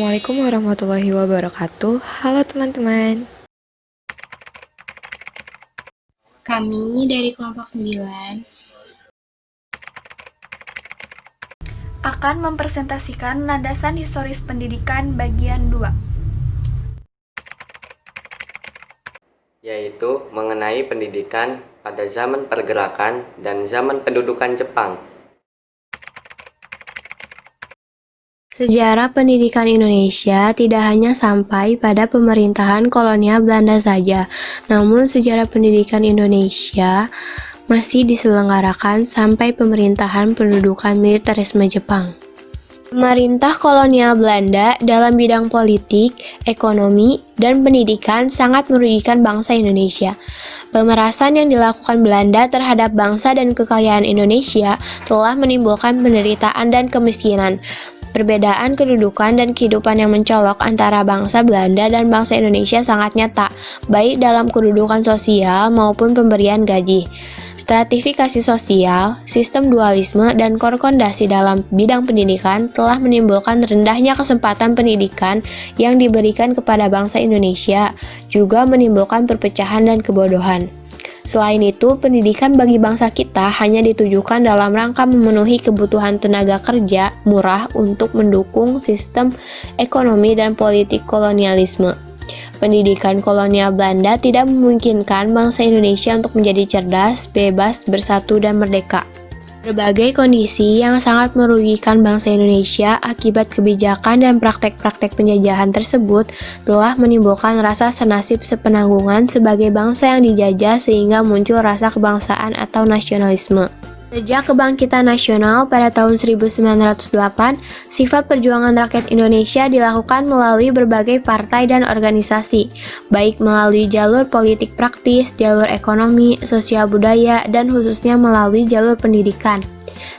Assalamualaikum warahmatullahi wabarakatuh. Halo teman-teman. Kami dari kelompok 9 akan mempresentasikan landasan historis pendidikan bagian 2. Yaitu mengenai pendidikan pada zaman pergerakan dan zaman pendudukan Jepang. Sejarah pendidikan Indonesia tidak hanya sampai pada pemerintahan kolonial Belanda saja, namun sejarah pendidikan Indonesia masih diselenggarakan sampai pemerintahan pendudukan militerisme Jepang. Pemerintah kolonial Belanda dalam bidang politik, ekonomi, dan pendidikan sangat merugikan bangsa Indonesia. Pemerasan yang dilakukan Belanda terhadap bangsa dan kekayaan Indonesia telah menimbulkan penderitaan dan kemiskinan. Perbedaan kedudukan dan kehidupan yang mencolok antara bangsa Belanda dan bangsa Indonesia sangat nyata, baik dalam kedudukan sosial maupun pemberian gaji. Stratifikasi sosial, sistem dualisme, dan korkondasi dalam bidang pendidikan telah menimbulkan rendahnya kesempatan pendidikan yang diberikan kepada bangsa Indonesia, juga menimbulkan perpecahan dan kebodohan. Selain itu, pendidikan bagi bangsa kita hanya ditujukan dalam rangka memenuhi kebutuhan tenaga kerja murah untuk mendukung sistem ekonomi dan politik kolonialisme. Pendidikan kolonial Belanda tidak memungkinkan bangsa Indonesia untuk menjadi cerdas, bebas, bersatu, dan merdeka. Berbagai kondisi yang sangat merugikan bangsa Indonesia akibat kebijakan dan praktek-praktek penjajahan tersebut telah menimbulkan rasa senasib sepenanggungan sebagai bangsa yang dijajah sehingga muncul rasa kebangsaan atau nasionalisme. Sejak kebangkitan nasional pada tahun 1908, sifat perjuangan rakyat Indonesia dilakukan melalui berbagai partai dan organisasi, baik melalui jalur politik praktis, jalur ekonomi, sosial budaya, dan khususnya melalui jalur pendidikan.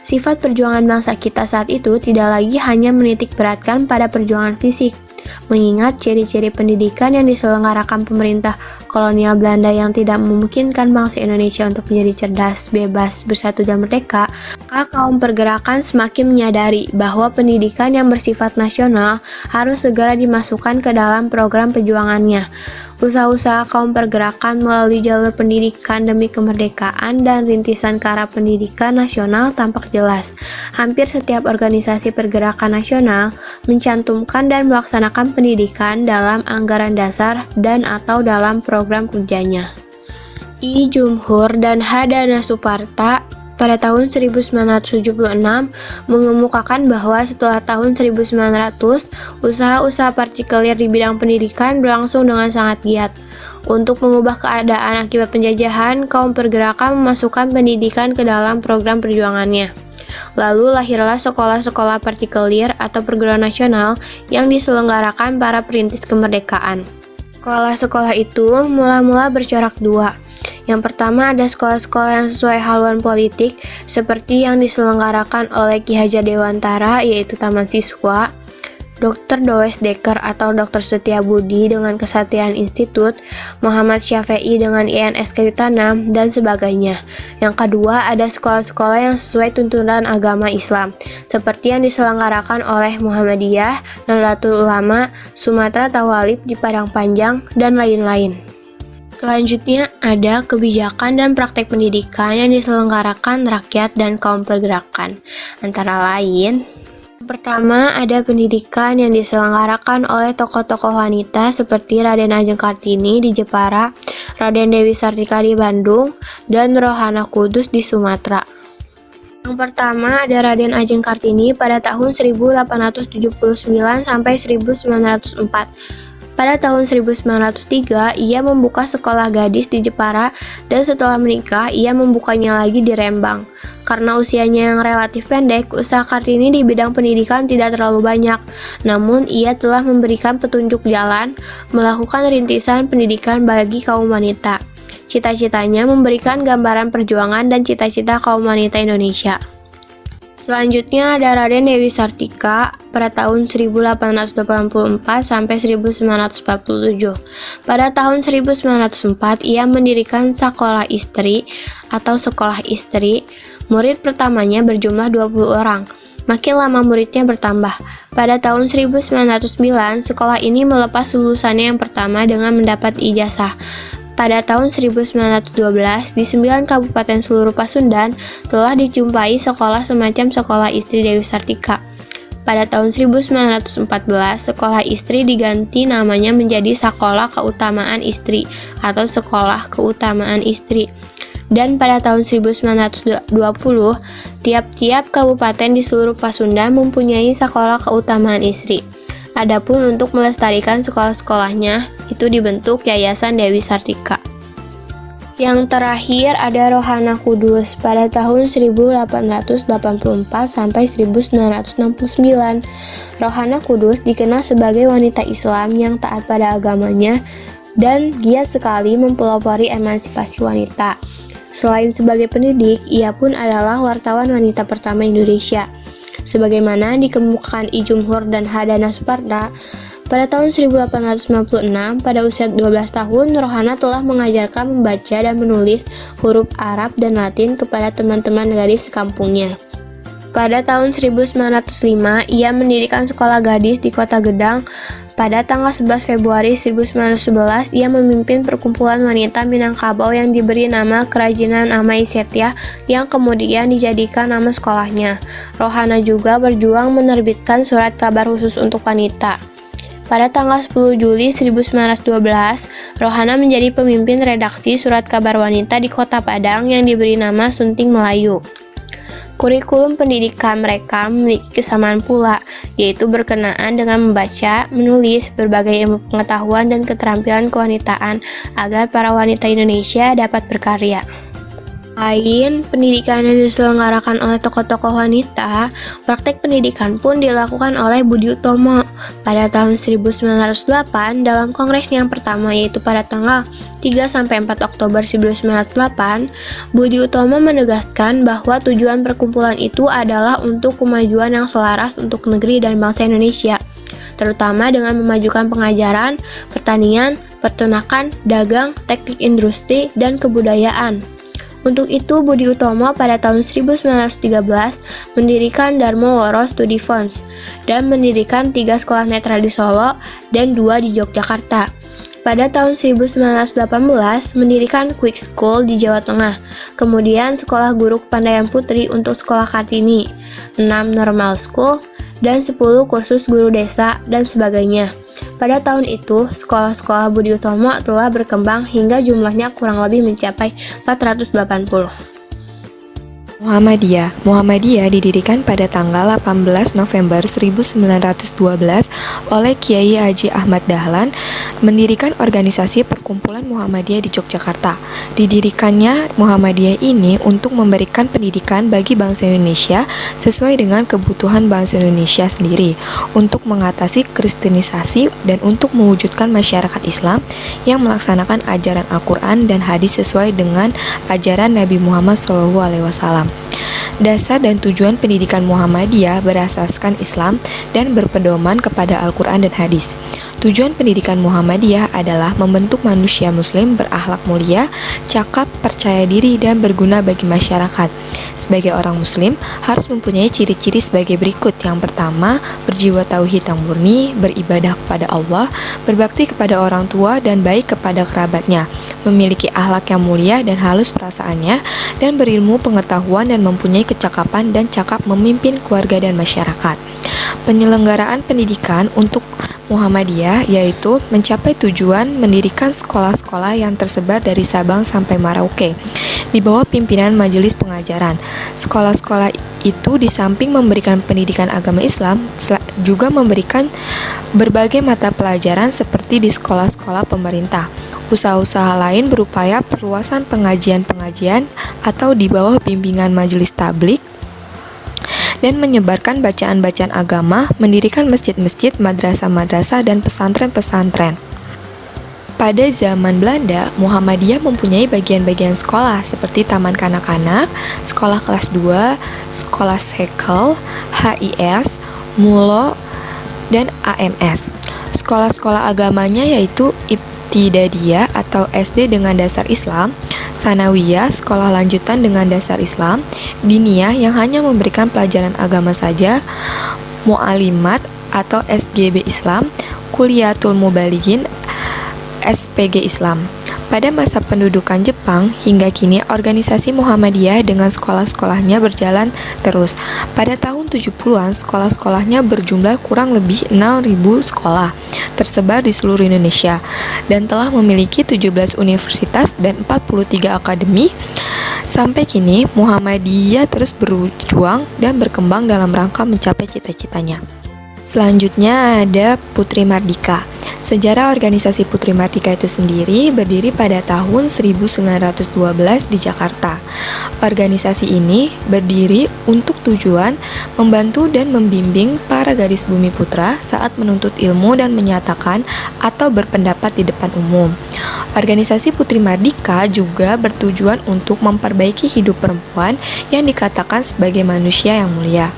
Sifat perjuangan bangsa kita saat itu tidak lagi hanya menitik beratkan pada perjuangan fisik, mengingat ciri-ciri pendidikan yang diselenggarakan pemerintah kolonial Belanda yang tidak memungkinkan bangsa Indonesia untuk menjadi cerdas, bebas, bersatu, dan merdeka, maka kaum pergerakan semakin menyadari bahwa pendidikan yang bersifat nasional harus segera dimasukkan ke dalam program perjuangannya. Usaha-usaha kaum pergerakan melalui jalur pendidikan demi kemerdekaan dan rintisan ke arah pendidikan nasional tampak jelas. Hampir setiap organisasi pergerakan nasional mencantumkan dan melaksanakan pendidikan dalam anggaran dasar dan atau dalam program kerjanya. I. Jumhur dan H. Dana Suparta pada tahun 1976 mengemukakan bahwa setelah tahun 1900, usaha-usaha partikelir di bidang pendidikan berlangsung dengan sangat giat. Untuk mengubah keadaan akibat penjajahan, kaum pergerakan memasukkan pendidikan ke dalam program perjuangannya. Lalu lahirlah sekolah-sekolah partikelir atau perguruan nasional yang diselenggarakan para perintis kemerdekaan. Sekolah-sekolah itu mula-mula bercorak dua. Yang pertama ada sekolah-sekolah yang sesuai haluan politik seperti yang diselenggarakan oleh Ki Hajar Dewantara yaitu Taman Siswa, Dr. Does Dekker atau Dr. Setiabudi dengan Kesatria Institut, Muhammad Syafi'i dengan INS Kayu Tanam, dan sebagainya. Yang kedua ada sekolah-sekolah yang sesuai tuntunan agama Islam seperti yang diselenggarakan oleh Muhammadiyah, Nahdlatul Ulama, Sumatera Tawalib di Padang Panjang, dan lain-lain. Selanjutnya ada kebijakan dan praktek pendidikan yang diselenggarakan rakyat dan kaum pergerakan. Antara lain, pertama ada pendidikan yang diselenggarakan oleh tokoh-tokoh wanita seperti Raden Ajeng Kartini di Jepara, Raden Dewi Sartika di Bandung, dan Rohana Kudus di Sumatera. Yang pertama ada Raden Ajeng Kartini pada tahun 1879 sampai 1904. Pada tahun 1903, ia membuka sekolah gadis di Jepara dan setelah menikah, ia membukanya lagi di Rembang. Karena usianya yang relatif pendek, usaha Kartini di bidang pendidikan tidak terlalu banyak. Namun, ia telah memberikan petunjuk jalan, melakukan rintisan pendidikan bagi kaum wanita. Cita-citanya memberikan gambaran perjuangan dan cita-cita kaum wanita Indonesia. Selanjutnya ada Raden Dewi Sartika pada tahun 1884 sampai 1947. Pada tahun 1904 ia mendirikan Sekolah Istri atau Sekolah Istri. Murid pertamanya berjumlah 20 orang. Makin lama muridnya bertambah. Pada tahun 1909, sekolah ini melepas lulusannya yang pertama dengan mendapat ijazah. Pada tahun 1912, di 9 kabupaten seluruh Pasundan telah dijumpai sekolah semacam Sekolah Istri Dewi Sartika. Pada tahun 1914, sekolah istri diganti namanya menjadi Sekolah Keutamaan Istri atau Sekolah Keutamaan Istri. Dan pada tahun 1920, tiap-tiap kabupaten di seluruh Pasundan mempunyai sekolah keutamaan istri. Adapun untuk melestarikan sekolah-sekolahnya, itu dibentuk Yayasan Dewi Sartika. Yang terakhir ada Rohana Kudus pada tahun 1884 sampai 1969. Rohana Kudus dikenal sebagai wanita Islam yang taat pada agamanya dan giat sekali mempelopori emansipasi wanita. Selain sebagai pendidik, ia pun adalah wartawan wanita pertama Indonesia. Sebagaimana dikemukakan I Jumhur dan Hadana Suparta, pada tahun 1896, pada usia 12 tahun, Rohana telah mengajarkan membaca dan menulis huruf Arab dan Latin kepada teman-teman gadis sekampungnya. Pada tahun 1905, ia mendirikan sekolah gadis di Kota Gedang. Pada tanggal 11 Februari 1911, ia memimpin perkumpulan wanita Minangkabau yang diberi nama Kerajinan Amai Setia yang kemudian dijadikan nama sekolahnya. Rohana juga berjuang menerbitkan surat kabar khusus untuk wanita. Pada tanggal 10 Juli 1912, Rohana menjadi pemimpin redaksi surat kabar wanita di Kota Padang yang diberi nama Sunting Melayu. Kurikulum pendidikan mereka memiliki kesamaan pula, yaitu berkenaan dengan membaca, menulis, berbagai ilmu pengetahuan dan keterampilan kewanitaan agar para wanita Indonesia dapat berkarya. Selain pendidikan yang diselenggarakan oleh tokoh-tokoh wanita, praktek pendidikan pun dilakukan oleh Budi Utomo pada tahun 1908 dalam kongresnya yang pertama, yaitu pada tanggal 3-4 Oktober 1908. Budi Utomo menegaskan bahwa tujuan perkumpulan itu adalah untuk kemajuan yang selaras untuk negeri dan bangsa Indonesia, terutama dengan memajukan pengajaran, pertanian, peternakan, dagang, teknik industri, dan kebudayaan. Untuk itu, Budi Utomo pada tahun 1913 mendirikan Darmo Woro Studi Fonds dan mendirikan 3 sekolah netral di Solo dan 2 di Yogyakarta. Pada tahun 1918 mendirikan Quick School di Jawa Tengah, kemudian Sekolah Guru Kepandaian Putri untuk Sekolah Kartini, 6 Normal School, dan 10 kursus guru desa, dan sebagainya. Pada tahun itu, sekolah-sekolah Budi Utomo telah berkembang hingga jumlahnya kurang lebih mencapai 480. Muhammadiyah didirikan pada tanggal 18 November 1912 oleh Kiai Haji Ahmad Dahlan, mendirikan organisasi Perkumpulan Muhammadiyah di Yogyakarta. Didirikannya Muhammadiyah ini untuk memberikan pendidikan bagi bangsa Indonesia sesuai dengan kebutuhan bangsa Indonesia sendiri, untuk mengatasi kristenisasi dan untuk mewujudkan masyarakat Islam yang melaksanakan ajaran Al-Quran dan hadis sesuai dengan ajaran Nabi Muhammad SAW. Dasar dan tujuan pendidikan Muhammadiyah berasaskan Islam dan berpedoman kepada Al-Quran dan hadis. Tujuan pendidikan Muhammadiyah adalah membentuk manusia muslim berakhlak mulia, cakap, percaya diri, dan berguna bagi masyarakat. Sebagai orang muslim, harus mempunyai ciri-ciri sebagai berikut. Yang pertama, berjiwa tauhid yang murni, beribadah kepada Allah, berbakti kepada orang tua, dan baik kepada kerabatnya, memiliki akhlak yang mulia dan halus perasaannya, dan berilmu pengetahuan dan mempunyai kecakapan dan cakap memimpin keluarga dan masyarakat. Penyelenggaraan pendidikan untuk Muhammadiyah yaitu mencapai tujuan mendirikan sekolah-sekolah yang tersebar dari Sabang sampai Merauke di bawah pimpinan majelis pengajaran. Sekolah-sekolah itu di samping memberikan pendidikan agama Islam juga memberikan berbagai mata pelajaran seperti di sekolah-sekolah pemerintah. Usaha-usaha lain berupaya perluasan pengajian-pengajian atau di bawah bimbingan majelis tablik dan menyebarkan bacaan-bacaan agama, mendirikan masjid-masjid, madrasah-madrasah, dan pesantren-pesantren. Pada zaman Belanda, Muhammadiyah mempunyai bagian-bagian sekolah seperti Taman Kanak-kanak, Sekolah Kelas 2, Sekolah Sekel, HIS, Mulo, dan AMS. Sekolah-sekolah agamanya yaitu Ibtidaiyah atau SD dengan dasar Islam, Sanawiyah, sekolah lanjutan dengan dasar Islam, Diniyah yang hanya memberikan pelajaran agama saja, Mu'alimat atau SGB Islam, Kuliatul Mubalighin, SPG Islam. Pada masa pendudukan Jepang, hingga kini organisasi Muhammadiyah dengan sekolah-sekolahnya berjalan terus. Pada tahun 70-an, sekolah-sekolahnya berjumlah kurang lebih 6.000 sekolah, tersebar di seluruh Indonesia, dan telah memiliki 17 universitas dan 43 akademi. Sampai kini, Muhammadiyah terus berjuang dan berkembang dalam rangka mencapai cita-citanya. Selanjutnya ada Putri Mardika. Sejarah organisasi Putri Mardika itu sendiri berdiri pada tahun 1912 di Jakarta. Organisasi ini berdiri untuk tujuan membantu dan membimbing para gadis bumi putra saat menuntut ilmu dan menyatakan atau berpendapat di depan umum. Organisasi Putri Mardika juga bertujuan untuk memperbaiki hidup perempuan yang dikatakan sebagai manusia yang mulia.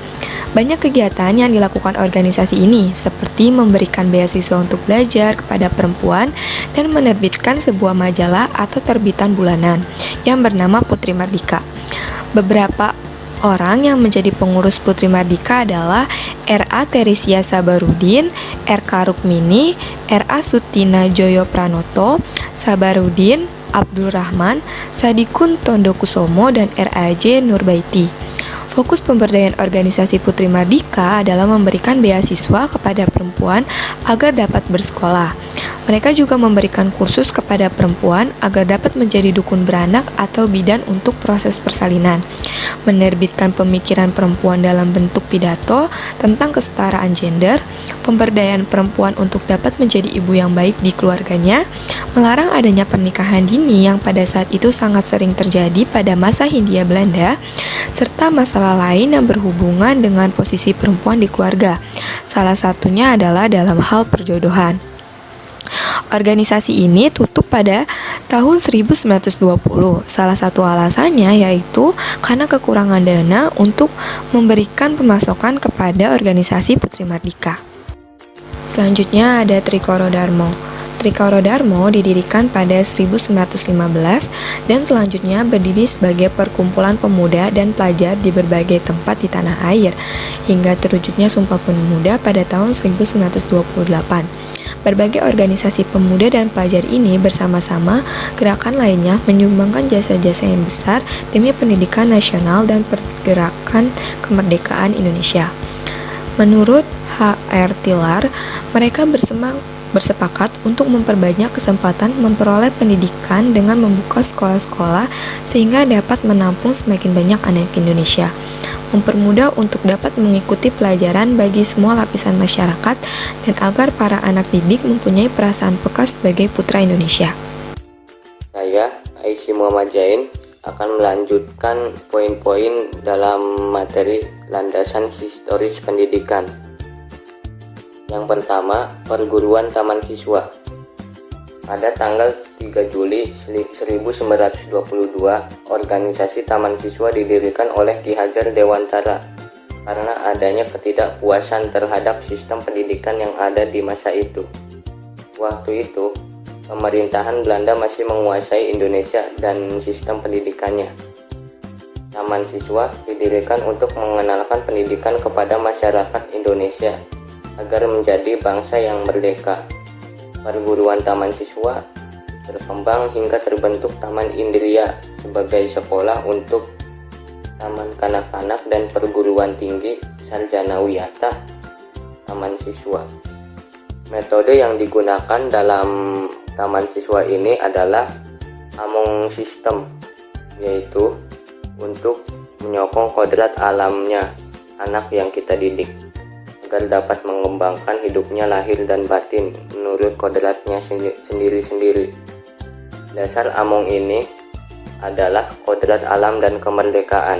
Banyak kegiatan yang dilakukan organisasi ini, seperti memberikan beasiswa untuk belajar kepada perempuan dan menerbitkan sebuah majalah atau terbitan bulanan yang bernama Putri Mardika. Beberapa orang yang menjadi pengurus Putri Mardika adalah R.A. Teresia Sabarudin, R.K. Rukmini, R.A. Sutina Joyo Pranoto, Sabarudin, Abdul Rahman, Sadikun Tondokusomo, dan R.A.J. Nurbaiti. Fokus pemberdayaan organisasi Putri Mardika adalah memberikan beasiswa kepada perempuan agar dapat bersekolah. Mereka juga memberikan kursus kepada perempuan agar dapat menjadi dukun beranak atau bidan untuk proses persalinan. Menerbitkan pemikiran perempuan dalam bentuk pidato tentang kesetaraan gender, pemberdayaan perempuan untuk dapat menjadi ibu yang baik di keluarganya, melarang adanya pernikahan dini yang pada saat itu sangat sering terjadi pada masa Hindia Belanda, serta masalah lain yang berhubungan dengan posisi perempuan di keluarga. Salah satunya adalah dalam hal perjodohan. Organisasi ini tutup pada tahun 1920. Salah satu alasannya yaitu karena kekurangan dana untuk memberikan pemasokan kepada organisasi Putri Mardika. Selanjutnya ada Trikoro Darmo. Trikoro Darmo didirikan pada 1915 dan selanjutnya berdiri sebagai perkumpulan pemuda dan pelajar di berbagai tempat di tanah air hingga terwujudnya Sumpah Pemuda pada tahun 1928. Berbagai organisasi pemuda dan pelajar ini bersama-sama gerakan lainnya menyumbangkan jasa-jasa yang besar demi pendidikan nasional dan pergerakan kemerdekaan Indonesia. Menurut H.R. Tilar, mereka bersepakat untuk memperbanyak kesempatan memperoleh pendidikan dengan membuka sekolah-sekolah sehingga dapat menampung semakin banyak anak Indonesia, mempermudah untuk dapat mengikuti pelajaran bagi semua lapisan masyarakat, dan agar para anak didik mempunyai perasaan peka sebagai putra Indonesia. Saya, Aisyah Muhammad Jain, akan melanjutkan poin-poin dalam materi landasan historis pendidikan. Yang pertama, perguruan taman siswa. Pada tanggal 3 Juli 1922, organisasi Taman Siswa didirikan oleh Ki Hajar Dewantara karena adanya ketidakpuasan terhadap sistem pendidikan yang ada di masa itu. Waktu itu, pemerintahan Belanda masih menguasai Indonesia dan sistem pendidikannya. Taman Siswa didirikan untuk mengenalkan pendidikan kepada masyarakat Indonesia agar menjadi bangsa yang merdeka. Perguruan Taman Siswa berkembang hingga terbentuk Taman Indriya sebagai sekolah untuk taman kanak-kanak dan perguruan tinggi sarjana wiyata Taman Siswa. Metode yang digunakan dalam Taman Siswa ini adalah Among System, yaitu untuk menyokong kodrat alamnya anak yang kita didik agar dapat mengembangkan hidupnya lahir dan batin menurut kodratnya sendiri-sendiri. Dasar Among ini adalah kodrat alam dan kemerdekaan.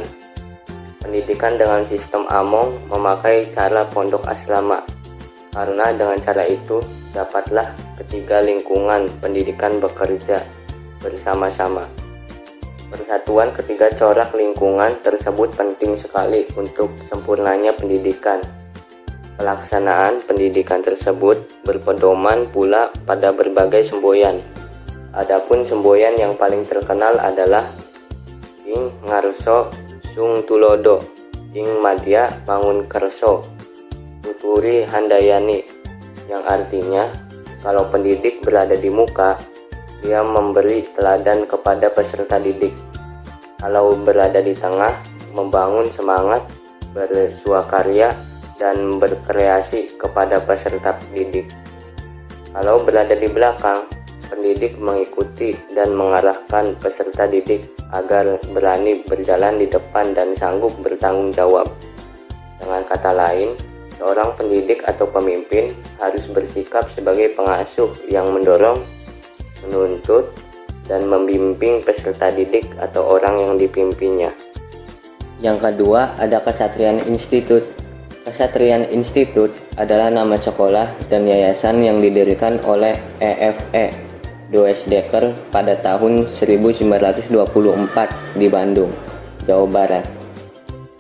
Pendidikan dengan sistem Among memakai cara pondok asrama, karena dengan cara itu dapatlah ketiga lingkungan pendidikan bekerja bersama-sama. Persatuan ketiga corak lingkungan tersebut penting sekali untuk sempurnanya pendidikan. Pelaksanaan pendidikan tersebut berpedoman pula pada berbagai semboyan Adapun semboyan yang paling terkenal adalah Ing Ngarso Sung Tulodo, Ing Madya Mangun Kerso, Tuturi Handayani, yang artinya kalau pendidik berada di muka, dia memberi teladan kepada peserta didik. Kalau berada di tengah, membangun semangat, bersuakarya, dan berkreasi kepada peserta didik. Kalau berada di belakang, pendidik mengikuti dan mengarahkan peserta didik agar berani berjalan di depan dan sanggup bertanggung jawab. Dengan kata lain, seorang pendidik atau pemimpin harus bersikap sebagai pengasuh yang mendorong, menuntut, dan membimbing peserta didik atau orang yang dipimpinnya. Yang kedua, ada Kesatrian Institut. Kesatrian Institut adalah nama sekolah dan yayasan yang didirikan oleh E.F.E. Doesdeker pada tahun 1924 di Bandung, Jawa Barat.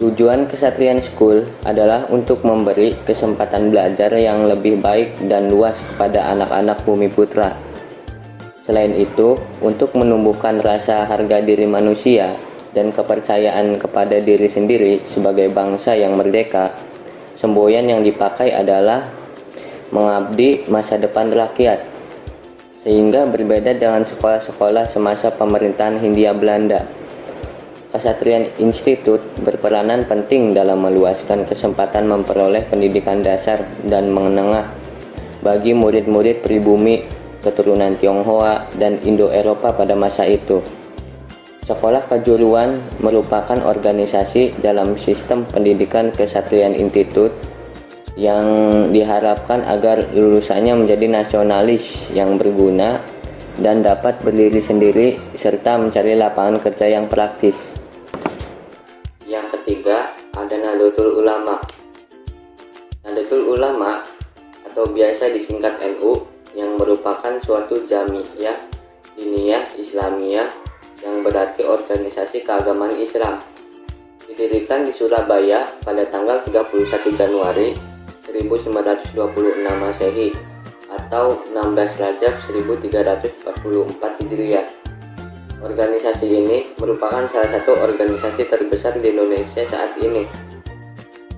Tujuan Kesatrian School adalah untuk memberi kesempatan belajar yang lebih baik dan luas kepada anak-anak Bumi Putra. Selain itu, untuk menumbuhkan rasa harga diri manusia dan kepercayaan kepada diri sendiri sebagai bangsa yang merdeka, semboyan yang dipakai adalah mengabdi masa depan rakyat, sehingga berbeda dengan sekolah-sekolah semasa pemerintahan Hindia Belanda. Kesatrian Institut berperanan penting dalam meluaskan kesempatan memperoleh pendidikan dasar dan menengah bagi murid-murid pribumi keturunan Tionghoa dan Indo-Eropa pada masa itu. Sekolah kejuruan merupakan organisasi dalam sistem pendidikan Kesatrian Institut yang diharapkan agar lulusannya menjadi nasionalis yang berguna dan dapat berdiri sendiri serta mencari lapangan kerja yang praktis. Yang ketiga, ada Nahdlatul Ulama. Nahdlatul Ulama atau biasa disingkat NU yang merupakan suatu jamiah diniyah Islamiyah yang berarti organisasi keagamaan Islam. Didirikan di Surabaya pada tanggal 31 Januari 1926 Masehi atau 16 Rajab 1344 Hijriah. Organisasi ini merupakan salah satu organisasi terbesar di Indonesia saat ini.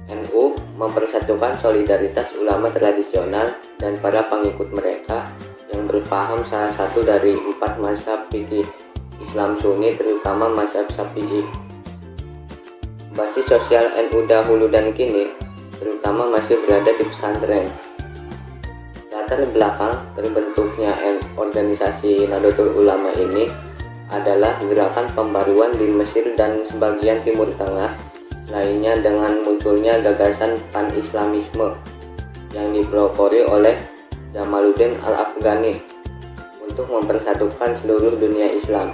NU mempersatukan solidaritas ulama tradisional dan para pengikut mereka yang berpaham salah satu dari 4 mazhab fikih Islam Sunni, terutama mazhab Syafi'i. Basis sosial NU dahulu dan kini terutama masih berada di pesantren. Latar belakang terbentuknya organisasi Nahdlatul Ulama ini adalah gerakan pembaruan di Mesir dan sebagian Timur Tengah lainnya dengan munculnya gagasan pan-islamisme yang dipelopori oleh Jamaluddin Al-Afghani untuk mempersatukan seluruh dunia Islam.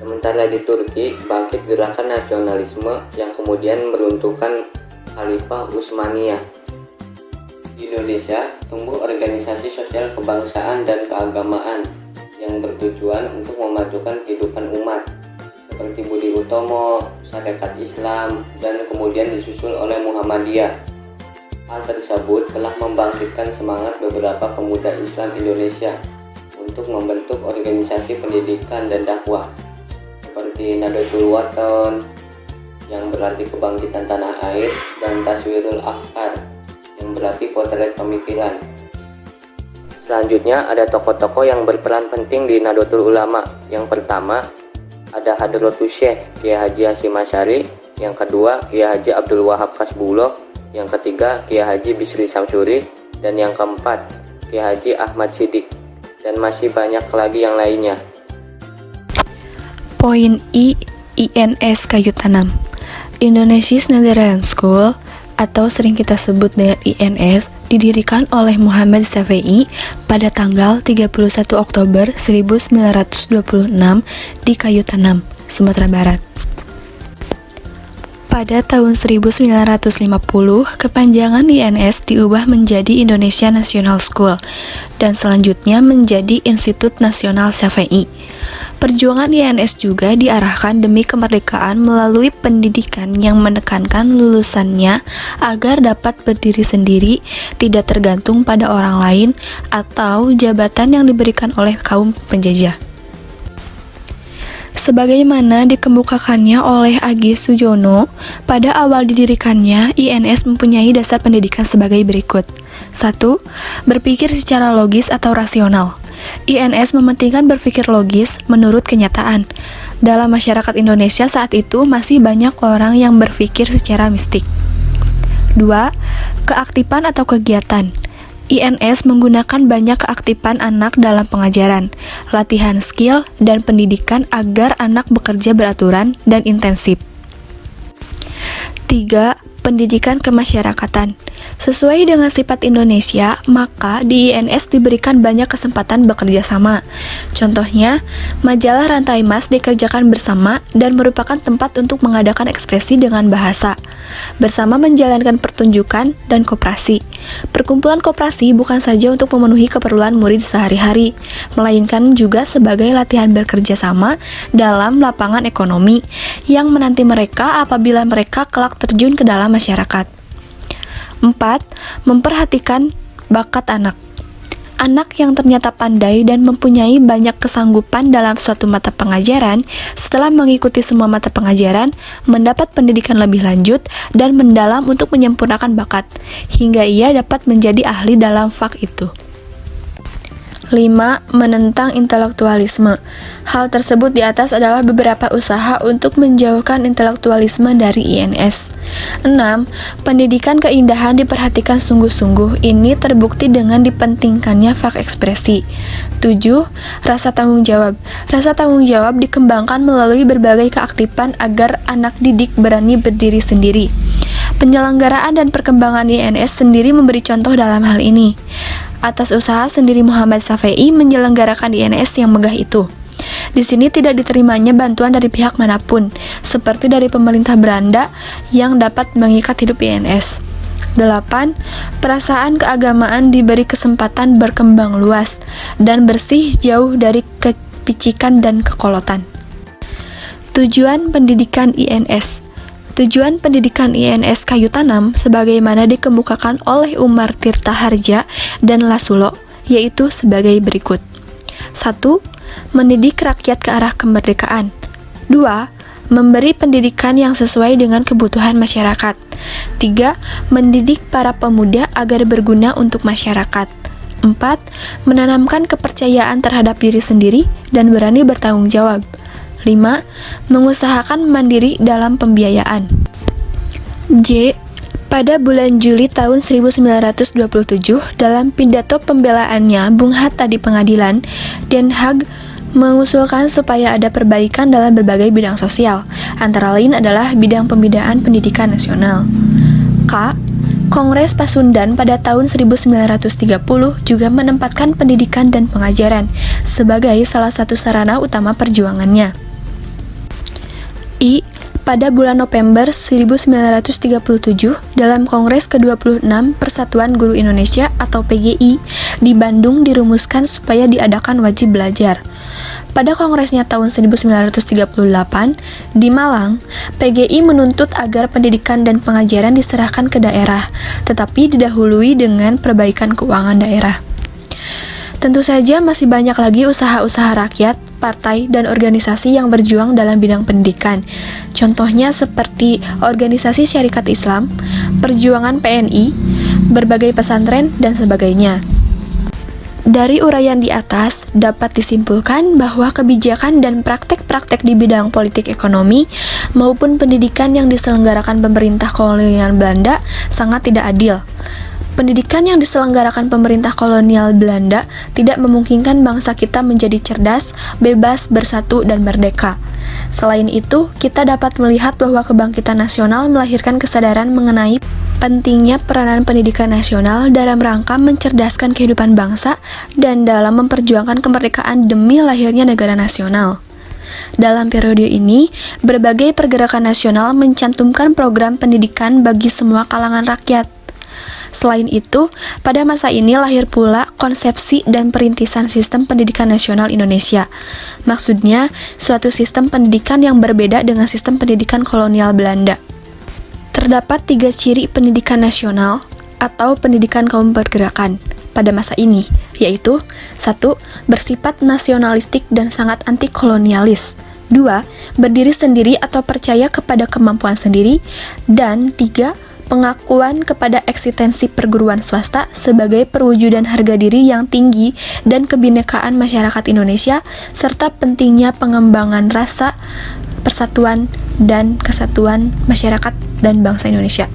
Sementara di Turki, bangkit gerakan nasionalisme yang kemudian meruntuhkan Khalifah Utsmaniyah. Di Indonesia, tumbuh organisasi sosial kebangsaan dan keagamaan yang bertujuan untuk memajukan kehidupan umat, seperti Budi Utomo, Sarekat Islam, dan kemudian disusul oleh Muhammadiyah. Hal tersebut telah membangkitkan semangat beberapa pemuda Islam Indonesia untuk membentuk organisasi pendidikan dan dakwah, seperti Nahdlatul Wathon, yang berarti kebangkitan tanah air, dan Taswirul Afkar, yang berarti potret pemikiran. Selanjutnya ada tokoh-tokoh yang berperan penting di Nahdlatul Ulama. Yang pertama, ada Hadratus Syekh Kiai Haji Hasyim Asy'ari, yang kedua Kiai Haji Abdul Wahab Kasbullah, yang ketiga Kiai Haji Bisri Samsuri, dan yang keempat Kiai Haji Ahmad Siddiq, dan masih banyak lagi yang lainnya. Poin I, INS Kayu Tanam. Indonesia's Netherlands School atau sering kita sebut dengan INS didirikan oleh Muhammad Syafi'i pada tanggal 31 Oktober 1926 di Kayu Tanam, Sumatera Barat. Pada tahun 1950, kepanjangan INS diubah menjadi Indonesia National School dan selanjutnya menjadi Institut Nasional Syafi'i. Perjuangan INS juga diarahkan demi kemerdekaan melalui pendidikan yang menekankan lulusannya agar dapat berdiri sendiri, tidak tergantung pada orang lain atau jabatan yang diberikan oleh kaum penjajah. Sebagaimana dikemukakannya oleh A.G. Sujono, pada awal didirikannya, INS mempunyai dasar pendidikan sebagai berikut. 1. Berpikir secara logis atau rasional. INS mementingkan berpikir logis menurut kenyataan. Dalam masyarakat Indonesia saat itu masih banyak orang yang berpikir secara mistik. 2. Keaktifan atau kegiatan. INS menggunakan banyak keaktifan anak dalam pengajaran, latihan skill, dan pendidikan agar anak bekerja beraturan dan intensif. 3. Pendidikan kemasyarakatan. Sesuai dengan sifat Indonesia, maka di INS diberikan banyak kesempatan bekerja sama. Contohnya, majalah Rantai Mas dikerjakan bersama dan merupakan tempat untuk mengadakan ekspresi dengan bahasa, bersama menjalankan pertunjukan dan koperasi. Perkumpulan koperasi bukan saja untuk memenuhi keperluan murid sehari-hari, melainkan juga sebagai latihan bekerja sama dalam lapangan ekonomi yang menanti mereka apabila mereka kelak terjun ke dalam masyarakat. 4. Memperhatikan bakat anak. Anak yang ternyata pandai dan mempunyai banyak kesanggupan dalam suatu mata pengajaran, setelah mengikuti semua mata pengajaran, mendapat pendidikan lebih lanjut dan mendalam untuk menyempurnakan bakat, hingga ia dapat menjadi ahli dalam fak itu. 5. Menentang intelektualisme. Hal tersebut di atas adalah beberapa usaha untuk menjauhkan intelektualisme dari INS. 6. Pendidikan keindahan diperhatikan sungguh-sungguh. Ini terbukti dengan dipentingkannya fak ekspresi. 7. Rasa tanggung jawab. Rasa tanggung jawab dikembangkan melalui berbagai keaktifan agar anak didik berani berdiri sendiri. Penyelenggaraan dan perkembangan INS sendiri memberi contoh dalam hal ini. Atas usaha sendiri Muhammad Syafi'i menyelenggarakan INS yang megah itu. Di sini tidak diterimanya bantuan dari pihak manapun, seperti dari pemerintah Belanda yang dapat mengikat hidup INS. 8. Perasaan keagamaan diberi kesempatan berkembang luas dan bersih jauh dari kepicikan dan kekolotan. Tujuan pendidikan INS. Tujuan pendidikan INS Kayu Tanam sebagaimana dikemukakan oleh Umar Tirta Harja dan Lasulo, yaitu sebagai berikut. 1. Mendidik rakyat ke arah kemerdekaan. 2. Memberi pendidikan yang sesuai dengan kebutuhan masyarakat. 3. Mendidik para pemuda agar berguna untuk masyarakat. 4. Menanamkan kepercayaan terhadap diri sendiri dan berani bertanggung jawab. 5. Mengusahakan mandiri dalam pembiayaan. J. Pada bulan Juli tahun 1927, dalam pidato pembelaannya Bung Hatta di pengadilan, Den Haag mengusulkan supaya ada perbaikan dalam berbagai bidang sosial, antara lain adalah bidang pembinaan pendidikan nasional. K. Kongres Pasundan pada tahun 1930 juga menempatkan pendidikan dan pengajaran sebagai salah satu sarana utama perjuangannya. I. Pada bulan November 1937, dalam Kongres ke-26 Persatuan Guru Indonesia atau PGI di Bandung dirumuskan supaya diadakan wajib belajar. Pada kongresnya tahun 1938 di Malang, PGI menuntut agar pendidikan dan pengajaran diserahkan ke daerah, tetapi didahului dengan perbaikan keuangan daerah. Tentu saja masih banyak lagi usaha-usaha rakyat, partai, dan organisasi yang berjuang dalam bidang pendidikan. Contohnya seperti organisasi Syarikat Islam, perjuangan PNI, berbagai pesantren, dan sebagainya. Dari uraian di atas, dapat disimpulkan bahwa kebijakan dan praktek-praktek di bidang politik ekonomi maupun pendidikan yang diselenggarakan pemerintah kolonial Belanda sangat tidak adil. Pendidikan yang diselenggarakan pemerintah kolonial Belanda tidak memungkinkan bangsa kita menjadi cerdas, bebas, bersatu, dan merdeka. Selain itu, kita dapat melihat bahwa kebangkitan nasional melahirkan kesadaran mengenai pentingnya peranan pendidikan nasional dalam rangka mencerdaskan kehidupan bangsa dan dalam memperjuangkan kemerdekaan demi lahirnya negara nasional. Dalam periode ini, berbagai pergerakan nasional mencantumkan program pendidikan bagi semua kalangan rakyat. Selain itu, pada masa ini lahir pula konsepsi dan perintisan sistem pendidikan nasional Indonesia. Maksudnya, suatu sistem pendidikan yang berbeda dengan sistem pendidikan kolonial Belanda. Terdapat 3 ciri pendidikan nasional atau pendidikan kaum pergerakan pada masa ini, yaitu 1. Bersifat nasionalistik dan sangat anti-kolonialis. 2. Berdiri sendiri atau percaya kepada kemampuan sendiri. Dan 3. Pengakuan kepada eksistensi perguruan swasta sebagai perwujudan harga diri yang tinggi dan kebinekaan masyarakat Indonesia, serta pentingnya pengembangan rasa persatuan dan kesatuan masyarakat dan bangsa Indonesia.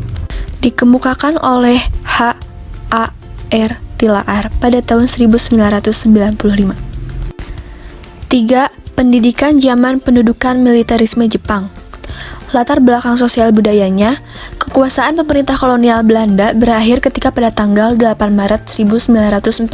Dikemukakan oleh H.A.R. Tilaar pada tahun 1995. 3. Pendidikan zaman pendudukan militerisme Jepang. Latar belakang sosial budayanya, kekuasaan pemerintah kolonial Belanda berakhir ketika pada tanggal 8 Maret 1942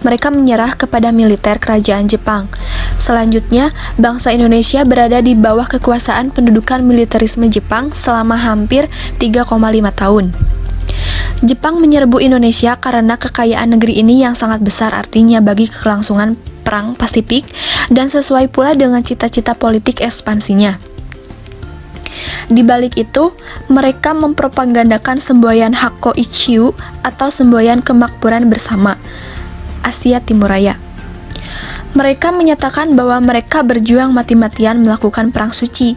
mereka menyerah kepada militer kerajaan Jepang. Selanjutnya, bangsa Indonesia berada di bawah kekuasaan pendudukan militerisme Jepang selama hampir 3,5 tahun. Jepang menyerbu Indonesia karena kekayaan negeri ini yang sangat besar artinya bagi kelangsungan Perang Pasifik dan sesuai pula dengan cita-cita politik ekspansinya. Di balik itu, mereka mempropagandakan semboyan Hakko Ichiu atau semboyan kemakmuran bersama Asia Timur Raya. Mereka menyatakan bahwa mereka berjuang mati-matian melakukan perang suci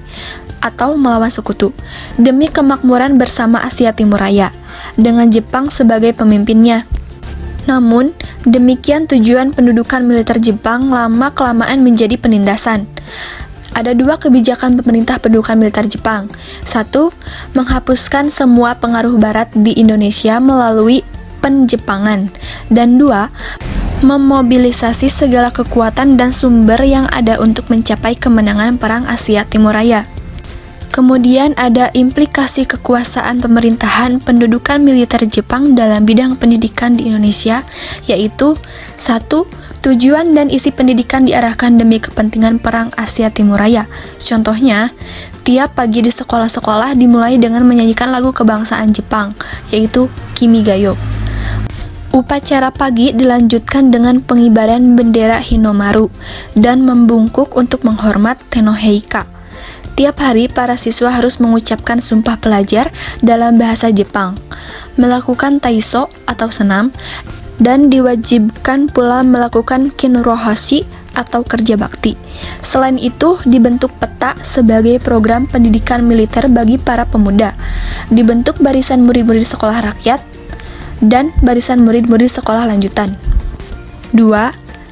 atau melawan sekutu demi kemakmuran bersama Asia Timur Raya dengan Jepang sebagai pemimpinnya. Namun, demikian tujuan pendudukan militer Jepang lama-kelamaan menjadi penindasan. Ada 2 kebijakan pemerintah pendudukan militer Jepang. 1. Menghapuskan semua pengaruh barat di Indonesia melalui penjepangan. Dan 2. Memobilisasi segala kekuatan dan sumber yang ada untuk mencapai kemenangan Perang Asia Timur Raya. Kemudian ada implikasi kekuasaan pemerintahan pendudukan militer Jepang dalam bidang pendidikan di Indonesia, yaitu 1. Tujuan dan isi pendidikan diarahkan demi kepentingan Perang Asia Timur Raya. Contohnya, tiap pagi di sekolah-sekolah dimulai dengan menyanyikan lagu kebangsaan Jepang, yaitu Kimigayo. Upacara pagi dilanjutkan dengan pengibaran bendera Hinomaru dan membungkuk untuk menghormat Tenoheika. Tiap hari para siswa harus mengucapkan sumpah pelajar dalam bahasa Jepang, melakukan taiso atau senam, dan diwajibkan pula melakukan kinrohoshi atau kerja bakti. Selain itu, dibentuk peta sebagai program pendidikan militer bagi para pemuda. Dibentuk barisan murid-murid sekolah rakyat dan barisan murid-murid sekolah lanjutan. 2.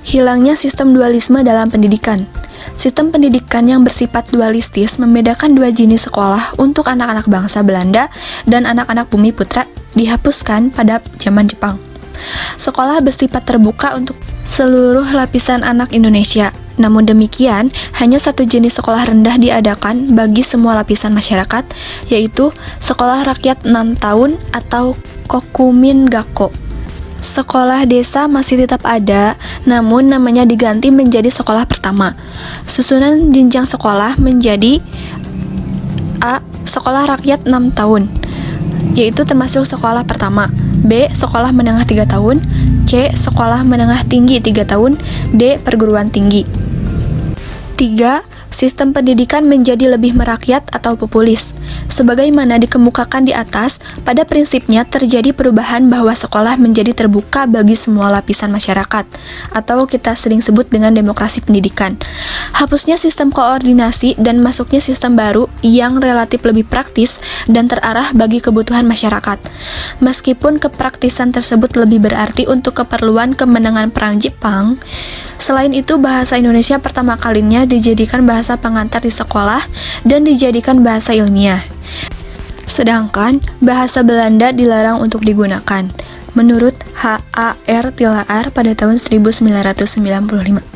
Hilangnya sistem dualisme dalam pendidikan. Sistem pendidikan yang bersifat dualistis membedakan 2 jenis sekolah untuk anak-anak bangsa Belanda dan anak-anak bumi putra dihapuskan pada zaman Jepang. Sekolah bersifat terbuka untuk seluruh lapisan anak Indonesia. Namun demikian, hanya 1 jenis sekolah rendah diadakan bagi semua lapisan masyarakat, yaitu sekolah rakyat 6 tahun atau Kokumin Gakko. Sekolah desa masih tetap ada, namun namanya diganti menjadi sekolah pertama. Susunan jenjang sekolah menjadi A. Sekolah rakyat 6 tahun, yaitu termasuk sekolah pertama. B. Sekolah menengah 3 tahun. C. Sekolah menengah tinggi 3 tahun. D. Perguruan tinggi. 3. Sistem pendidikan menjadi lebih merakyat atau populis. Sebagaimana dikemukakan di atas, pada prinsipnya terjadi perubahan bahwa sekolah menjadi terbuka bagi semua lapisan masyarakat, atau kita sering sebut dengan demokrasi pendidikan. Hapusnya sistem koordinasi dan masuknya sistem baru yang relatif lebih praktis dan terarah bagi kebutuhan masyarakat. Meskipun kepraktisan tersebut lebih berarti untuk keperluan kemenangan Perang Jepang, selain itu bahasa Indonesia pertama kalinya dijadikan bahasa pengantar di sekolah dan dijadikan bahasa ilmiah. Sedangkan bahasa Belanda dilarang untuk digunakan, menurut H.A.R. Tilaar pada tahun 1995.